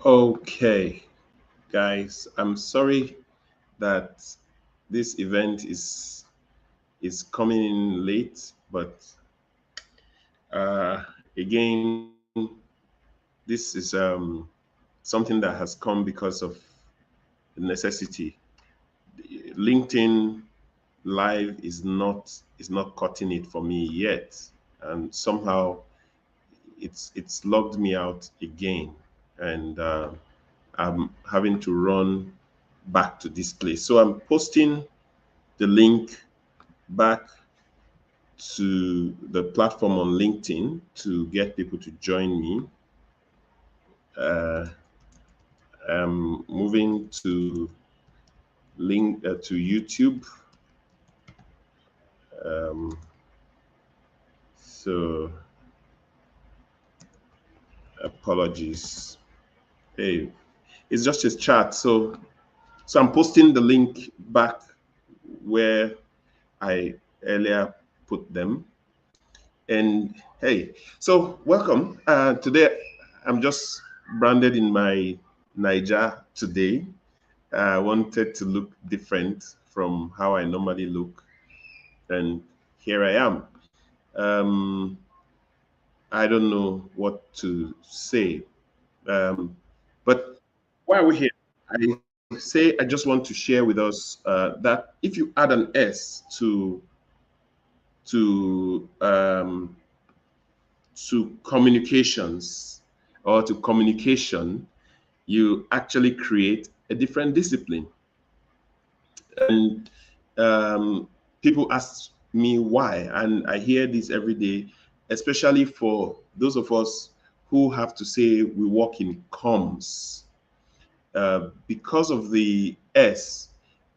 Okay, guys, I'm sorry that this event is coming in late, but uh, again, this is something that has come because of necessity. LinkedIn Live is not cutting it for me yet, and somehow it's logged me out again, and I'm having to run back to this place. So I'm posting the link back to the platform on LinkedIn to get people to join me. Uh, I'm moving to link to YouTube. Um, so apologies. Hey, it's just a chat. So I'm posting the link back where I earlier put them. And hey, so welcome. Today, I'm just branded in my Niger today. I wanted to look different from how I normally look, and here I am. Um, I don't know what to say, but while we're here, I say I just want to share with us that if you add an S to to communications or to communication, you actually create a different discipline. And people ask me why, and I hear this every day, especially for those of us who have to say we work in comms. Because of the S,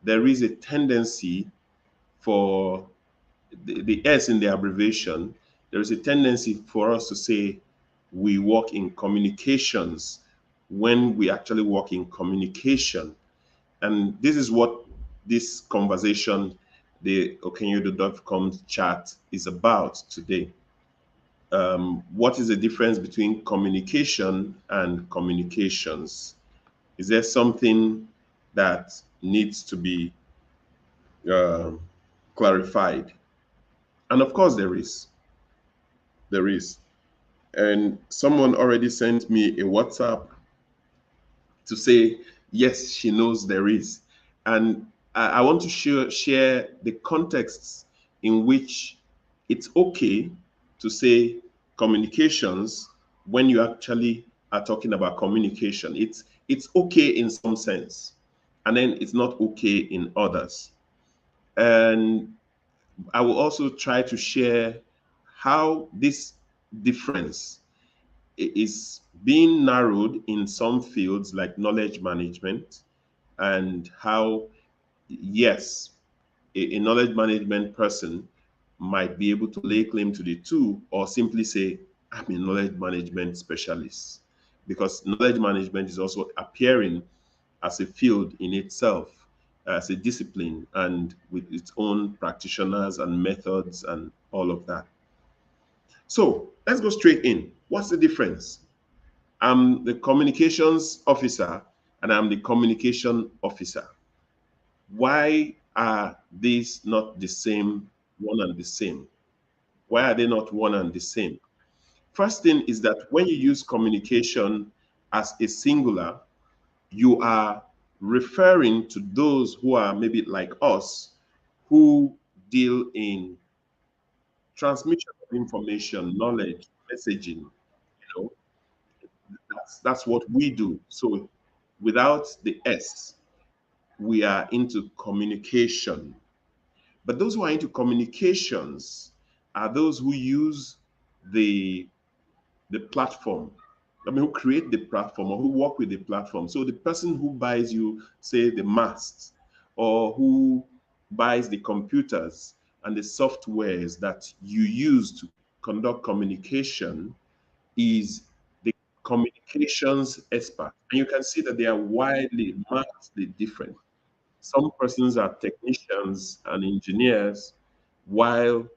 there is a tendency for the S in the abbreviation, there is a tendency for us to say we work in communications when we actually work in communication. And this is what this conversation, the Okenyodo DevCom chat, is about today. What is the difference between communication and communications? Is there something that needs to be um clarified? And of course, there is. There is. And someone already sent me a WhatsApp to say, yes, she knows there is. And I want to share the contexts in which it's okay to say communications when you actually are talking about communication. It's okay in some sense, and then it's not okay in others. And I will also try to share how this difference is being narrowed in some fields like knowledge management, and how, yes, a knowledge management person might be able to lay claim to the two or simply say, I'm a knowledge management specialist. Because knowledge management is also appearing as a field in itself, as a discipline, and with its own practitioners and methods and all of that. So let's go straight in. What's the difference? I'm the communications officer and I'm the communication officer. Why are these not the same, one and the same? Why are they not one and the same? First thing is that when you use communication as a singular, you are referring to those who are maybe like us, who deal in transmission of information, knowledge, messaging. You know, that's what we do. So without the S, we are into communication. But those who are into communications are those who use the the platform. I mean, who create the platform or who work with the platform. So the person who buys you, say, the masts, or who buys the computers and the softwares that you use to conduct communication is the communications expert. And you can see that they are widely, markedly different. Some persons are technicians and engineers, while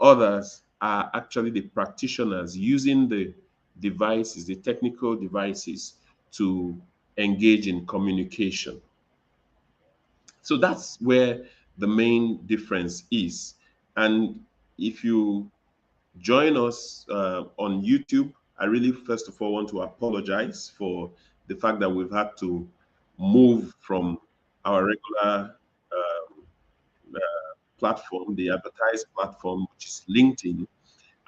others are actually the practitioners using the devices, the technical devices, to engage in communication. So that's where the main difference is. And if you join us on YouTube, I really first of all want to apologize for the fact that we've had to move from our regular platform, the advertised platform, which is LinkedIn,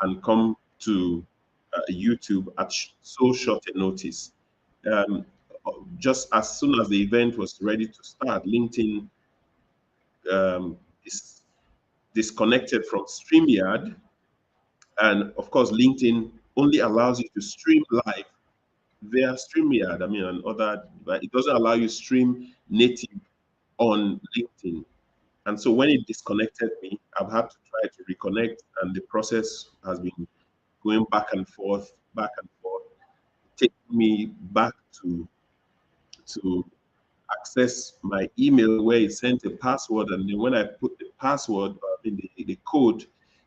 and come to YouTube at so short a notice. Um, just as soon as the event was ready to start, LinkedIn is disconnected from StreamYard. And of course, LinkedIn only allows you to stream live via StreamYard. I mean, and other, but it doesn't allow you to stream native on LinkedIn. And so when it disconnected me, I've had to try to reconnect, and the process has been going back and forth, taking me back to access my email where it sent a password, and then when I put the password, I mean the code,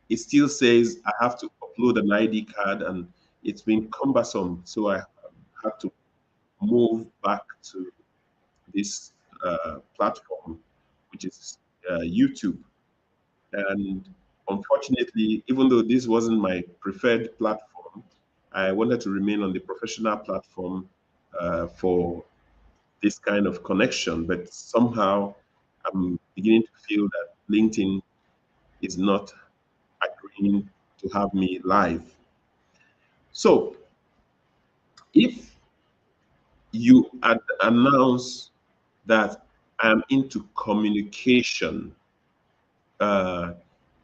it still says I have to upload an ID card, and it's been cumbersome. So I had to move back to this platform, which is YouTube. And unfortunately, even though this wasn't my preferred platform, I wanted to remain on the professional platform for this kind of connection. But somehow I'm beginning to feel that LinkedIn is not agreeing to have me live. So if you announce that I'm into communication, uh,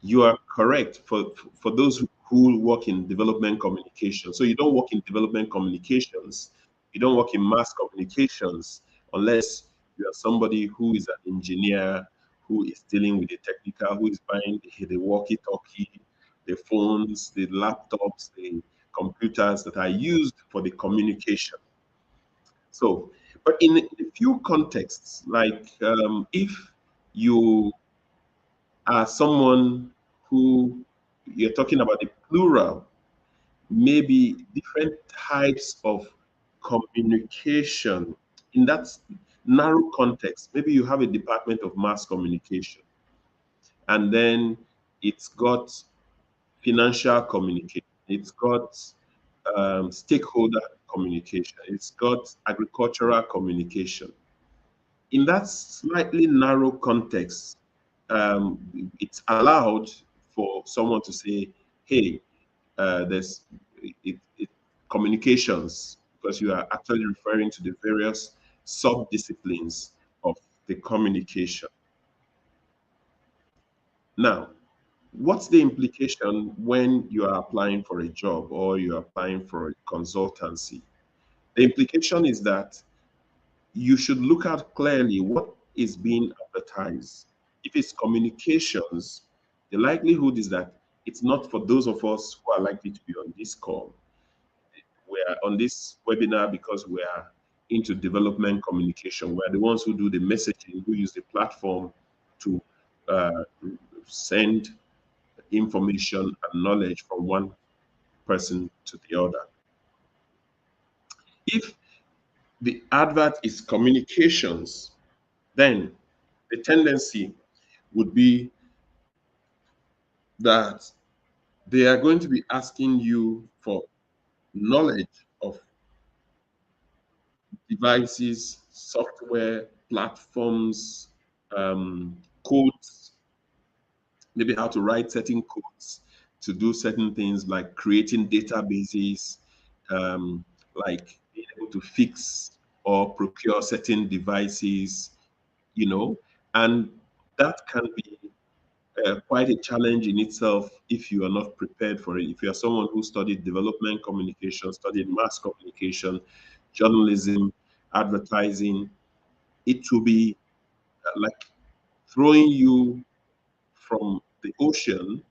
you are correct for those who work in development communication. So you don't work in development communications, you don't work in mass communications unless you are somebody who is an engineer, who is dealing with the technical, who is buying the walkie-talkie, the phones, the laptops, the computers that are used for the communication. So, but in a few contexts, like if you are someone who you're talking about the plural, maybe different types of communication in that narrow context. Maybe you have a department of mass communication, and then it's got financial communication, it's got stakeholder communication, it's got agricultural communication. In that slightly narrow context, it's allowed for someone to say, hey, there's it communications, because you are actually referring to the various sub-disciplines of the communication. Now, what's the implication when you are applying for a job or you're applying for a consultancy? The implication is that you should look at clearly what is being advertised. If it's communications, the likelihood is that it's not for those of us who are likely to be on this call. We are on this webinar because we are into development communication. We're the ones who do the messaging, who use the platform to uh, send information and knowledge from one person to the other. If the advert is communications, then the tendency would be that they are going to be asking you for knowledge of devices, software, platforms, codes, maybe how to write certain codes to do certain things like creating databases, um, like being able to fix or procure certain devices, and that can be quite a challenge in itself if you are not prepared for it. If you are someone who studied development communication, studied mass communication, journalism, advertising, it will be like throwing you from the ocean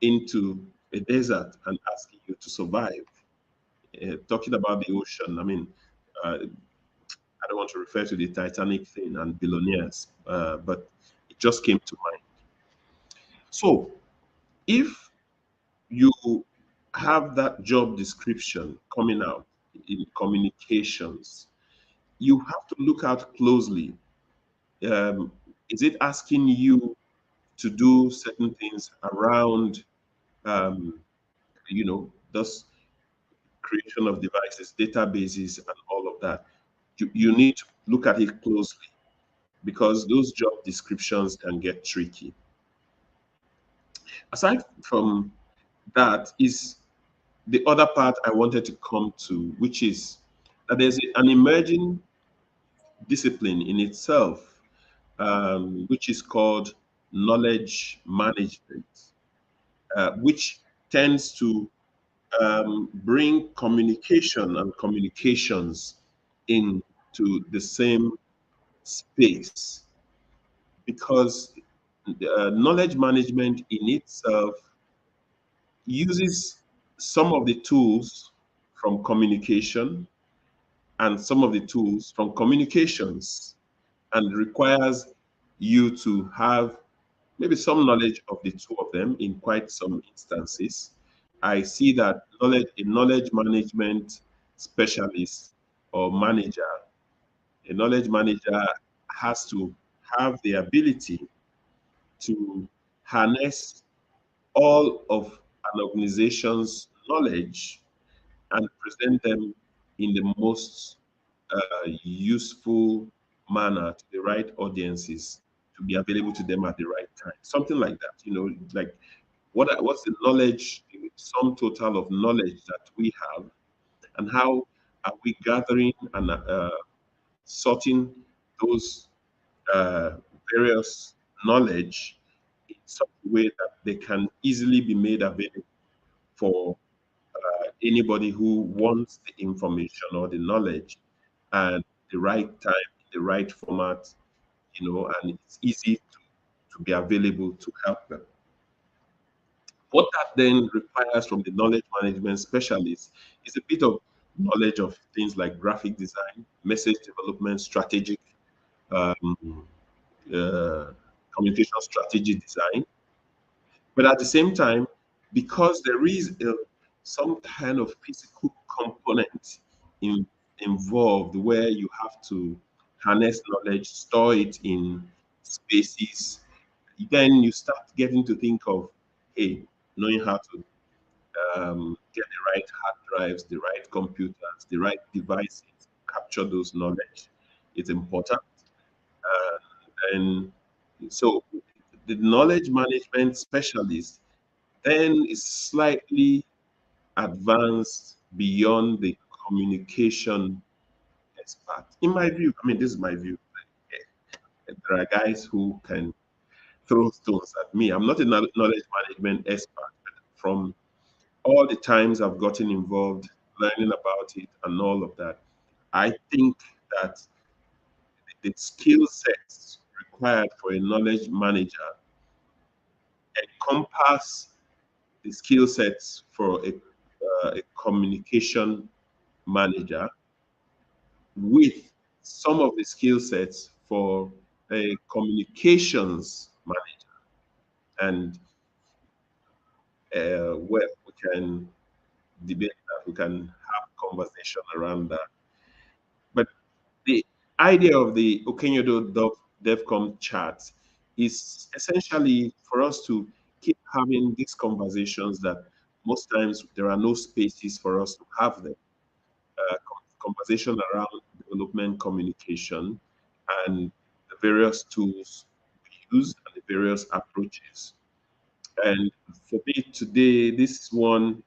into a desert and asking you to survive. Talking about the ocean, I mean, I don't want to refer to the Titanic thing and billionaires, but it just came to mind. So if you have that job description coming out, in communications, you have to look out closely. Um, is it asking you to do certain things around, um, thus creation of devices, databases, and all of that? You need to look at it closely because those job descriptions can get tricky. Aside from that, is the other part I wanted to come to, which is that there's an emerging discipline in itself, which is called knowledge management, which tends to bring communication and communications into the same space because knowledge management in itself uses some of the tools from communication and some of the tools from communications and requires you to have maybe some knowledge of the two of them in quite some instances. I see that a knowledge management specialist or manager, a knowledge manager has to have the ability to harness all of an organization's knowledge and present them in the most useful manner to the right audiences to be available to them at the right time. Something like that, like what's the knowledge, the sum total of knowledge that we have, and how are we gathering and sorting those uh, various knowledge in such a way that they can easily be made available for anybody who wants the information or the knowledge and the right time, the right format, and it's easy to be available to help them. What that then requires from the knowledge management specialist is a bit of knowledge of things like graphic design, message development, strategic um, uh, communication strategy design. But at the same time, because there is some kind of physical component in, involved where you have to harness knowledge, store it in spaces, then you start getting to think of, hey, knowing how to get the right hard drives, the right computers, the right devices, capture those knowledge is important. And so the knowledge management specialist then is slightly advanced beyond the communication expert. In my view, I mean, this is my view. There are guys who can throw stones at me. I'm not a knowledge management expert, but from all the times I've gotten involved, learning about it and all of that, I think that the skill sets required for a knowledge manager encompass the skill sets for a communication manager with some of the skill sets for a communications manager. And well, we can debate that, we can have conversation around that. But the idea of the Okenyodo DevCom chat is essentially for us to keep having these conversations that most times there are no spaces for us to have them. Conversation around development communication and the various tools we use and the various approaches. And for me today, this one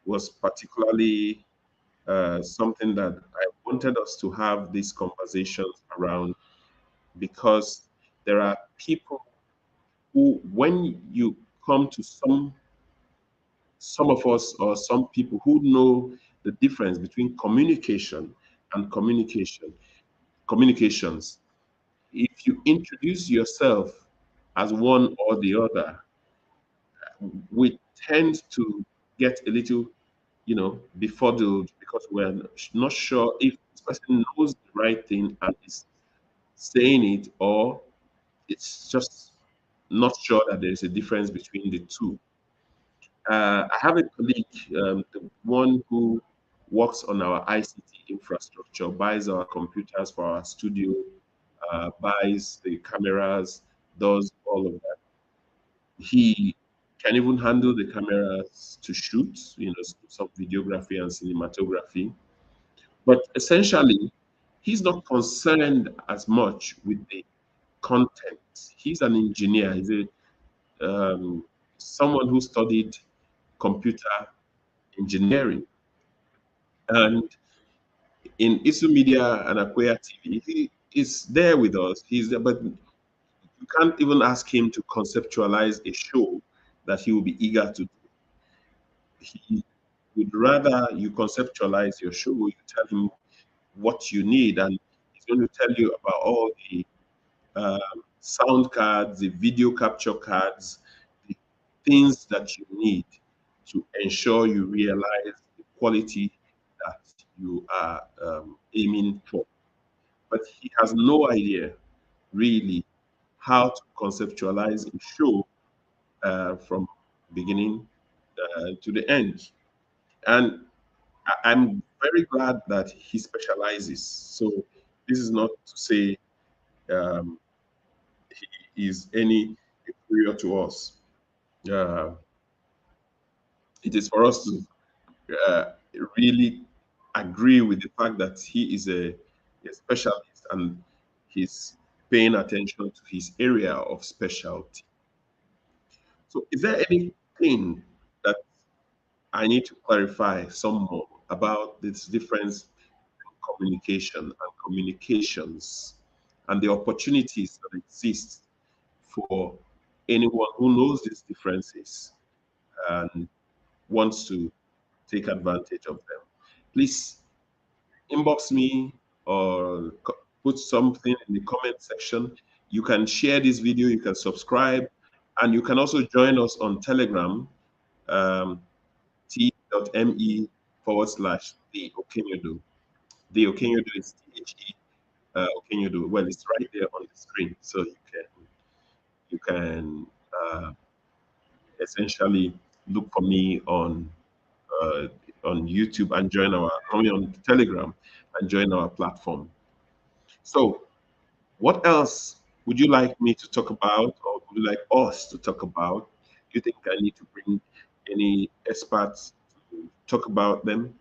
was particularly something that I wanted us to have these conversations around because there are people who, when you come to some of us or some people who know the difference between communication and communications, if you introduce yourself as one or the other, we tend to get a little, befuddled because we're not sure if this person knows the right thing and is saying it, or it's just not sure that there is a difference between the two. I have a colleague, the one who works on our ICT infrastructure, buys our computers for our studio, buys the cameras, does all of that. He can even handle the cameras to shoot, some videography and cinematography. But essentially, he's not concerned as much with the content. He's an engineer. He's someone who studied computer engineering. And in Isu Media and Akoya TV, he is there with us. He's there, but you can't even ask him to conceptualize a show that he will be eager to do. He would rather you conceptualize your show, you tell him what you need, and he's going to tell you about all the sound cards, the video capture cards, the things that you need to ensure you realize the quality that you are aiming for. But he has no idea really how to conceptualize a show from beginning to the end. And I'm very glad that he specializes. So this is not to say um, he is any inferior to us. Uh, it is for us to uh, really agree with the fact that he is a specialist and he's paying attention to his area of specialty. So, is there anything that I need to clarify some more about this difference in communication and communications and the opportunities that exist for anyone who knows these differences and wants to take advantage of them? Please inbox me or put something in the comment section. You can share this video, you can subscribe, and you can also join us on Telegram, um, t.me / TheOkenyodo. TheOkenyodo is THE Okenyodo. Well, it's right there on the screen, so you can essentially look for me uh, on YouTube and on Telegram and join our platform. So, what else would you like me to talk about, or would you like us to talk about? Do you think I need to bring any experts to talk about them?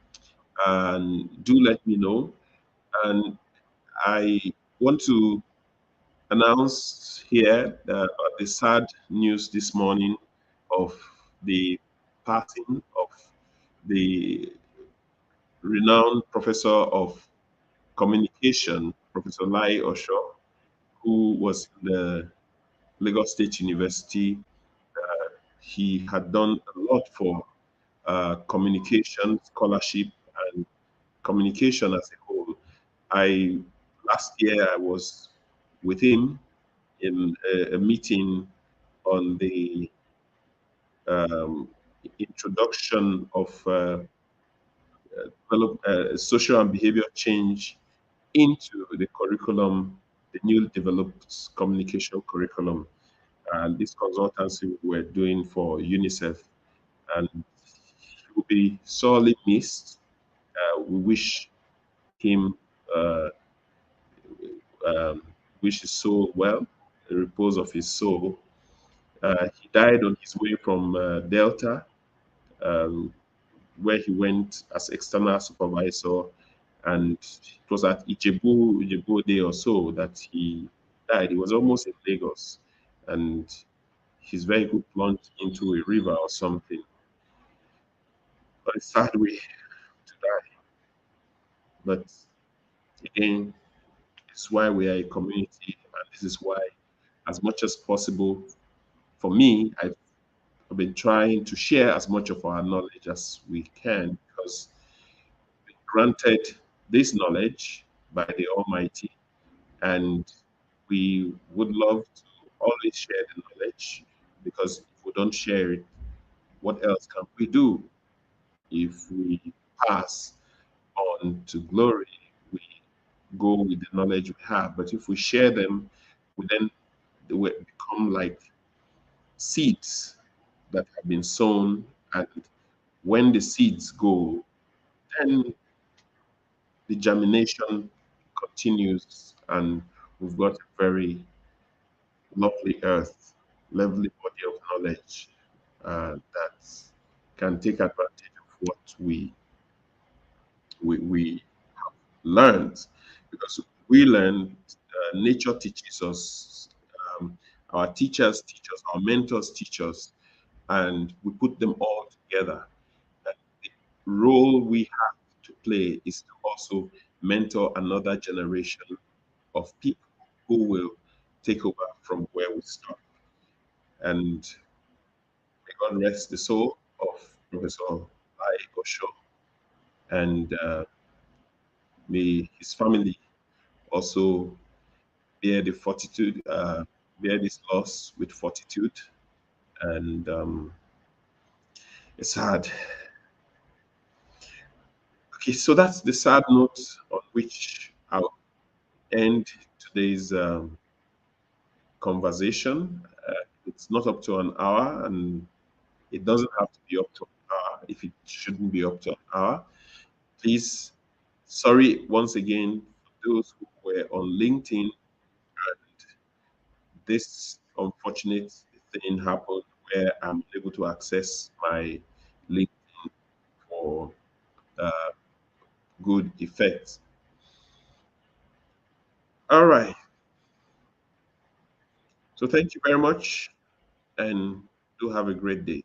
And do let me know. And I want to announce here the sad news this morning of the passing of the renowned professor of communication, Professor Lai Osho, who was in the Lagos State University. He had done a lot for communication, scholarship, and communication as a whole. I Last year I was with him in a meeting on the um, introduction of social and behavior change into the curriculum, the newly developed communication curriculum, and this consultancy we're doing for UNICEF. And he will be sorely missed. We wish him, uh, um, wish his soul well, the repose of his soul. He died on his way from Delta, um, where he went as external supervisor, and it was at Ijebu Day or so that he died. He was almost in Lagos, and his vehicle plunged into a river or something. But a sad way to die. But again, it's why we are a community, and this is why, as much as possible, for me, I've been trying to share as much of our knowledge as we can because we granted this knowledge by the Almighty, and we would love to always share the knowledge because if we don't share it, what else can we do? If we pass on to glory, we go with the knowledge we have. But if we share them, we then we become like seeds that have been sown. And when the seeds go, then the germination continues, and we've got a very lovely earth, lovely body of knowledge that can take advantage of what we learned, because we learn, nature teaches us, um, our teachers teach us, our mentors teach us, and we put them all together. And the role we have to play is to also mentor another generation of people who will take over from where we stop. And may God rest the soul of Professor I. Osho, and may his family also bear the fortitude, bear this loss with fortitude. And it's sad. Okay, so that's the sad note on which I'll end today's conversation. It's not up to an hour, and it doesn't have to be up to an hour if it shouldn't be up to an hour. Please, sorry once again for those who were on LinkedIn and this unfortunate thing happened where I'm able to access my link for uh, good effect. All right. So thank you very much, and do have a great day.